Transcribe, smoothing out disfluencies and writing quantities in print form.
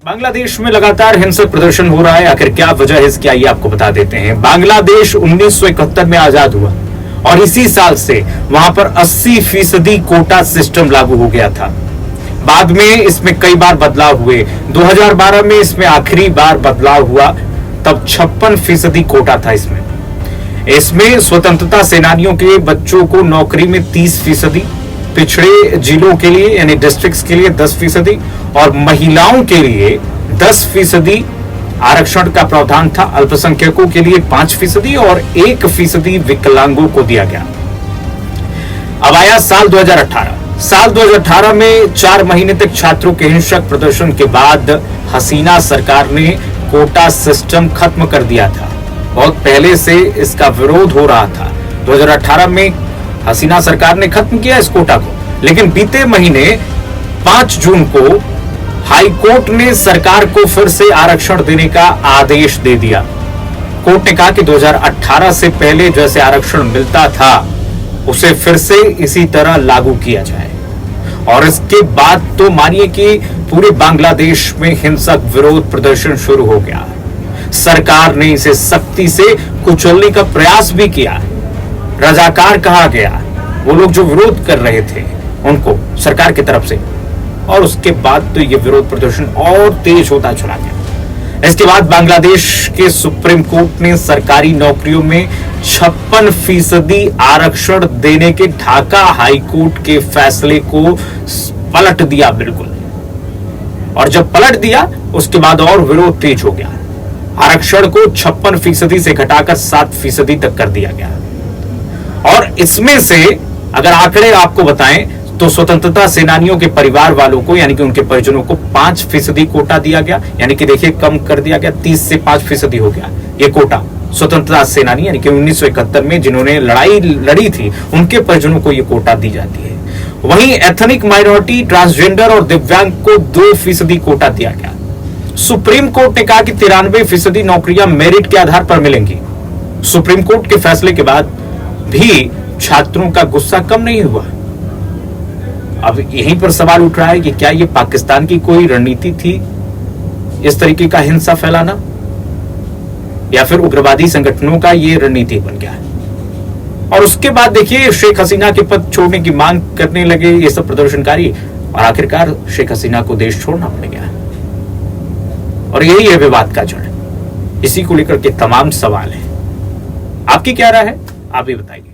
बांग्लादेश में लगातार हिंसक प्रदर्शन हो रहा है। आखिर क्या वजह है इसकी, आइए आपको बता देते हैं। बांग्लादेश 1971 में आजाद हुआ और इसी साल से वहां पर 80% कोटा सिस्टम लागू हो गया था। बाद में इसमें कई बार बदलाव हुए। 2012 में इसमें आखिरी बार बदलाव हुआ, तब 56% कोटा था। इसमें स्वतंत्रता सेनानियों के बच्चों को नौकरी में 30%, पिछड़े जिलों के लिए यानी डिस्ट्रिक्ट्स के लिए 10% और महिलाओं के लिए 10% आरक्षण का प्रावधान था। अल्पसंख्यकों के लिए 5% और 1% विकलांगों को दिया गया। अब आया साल 2018 में 4 महीने तक छात्रों के हिंसक प्रदर्शन के बाद हसीना सरकार ने कोटा सिस्टम खत्म कर दिया था। बहुत पहले से इसका विरोध हो रहा था। 2018 में हसीना सरकार ने खत्म किया इस कोटा को, लेकिन बीते महीने 5 जून को हाई कोर्ट ने सरकार को फिर से आरक्षण देने का आदेश दे दिया। कोर्ट ने कहा कि 2018 से पहले जैसे आरक्षण मिलता था उसे फिर से इसी तरह लागू किया जाए। और इसके बाद तो मानिए कि पूरे बांग्लादेश में हिंसक विरोध प्रदर्शन शुरू हो गया। सरकार ने इसे सख्ती से कुचलने का प्रयास भी किया। रजाकार कहा गया वो लोग जो विरोध कर रहे थे उनको सरकार की तरफ से, और उसके बाद तो ये विरोध प्रदर्शन और तेज होता चला गया। इसके बाद बांग्लादेश के सुप्रीम कोर्ट ने सरकारी नौकरियों में 56% आरक्षण देने के ढाका हाई कोर्ट के फैसले को पलट दिया बिल्कुल। और जब पलट दिया उसके बाद और विरोध तेज हो गया। आरक्षण को 56% से घटाकर 7% तक कर दिया गया। और इसमें से अगर आंकड़े आपको बताएं तो स्वतंत्रता सेनानियों के परिवार वालों को यानी कि उनके परिजनों को 5% कोटा दिया गया। यानी कि देखिए कम कर दिया गया, 30 से 5% हो गया ये कोटा। स्वतंत्रता सेनानी यानी कि 1971 में जिन्होंने लड़ाई लड़ी थी उनके परिजनों को ये कोटा दी जाती है। वहीं एथनिक माइनॉरिटी, ट्रांसजेंडर और दिव्यांग को 2% कोटा दिया गया। सुप्रीम कोर्ट ने कहा कि 93% नौकरियां मेरिट के आधार पर मिलेंगी। सुप्रीम कोर्ट के फैसले के बाद भी छात्रों का गुस्सा कम नहीं हुआ। अब यहीं पर सवाल उठ रहा है कि क्या यह पाकिस्तान की कोई रणनीति थी इस तरीके का हिंसा फैलाना, या फिर उग्रवादी संगठनों का यह रणनीति बन गया है। और उसके बाद देखिए शेख हसीना के पद छोड़ने की मांग करने लगे ये सब प्रदर्शनकारी, और आखिरकार शेख हसीना को देश छोड़ना पड़ गया। और यही है विवाद का जड़। इसी को लेकर के तमाम सवाल है। आपकी क्या राय है, आप भी बताइए।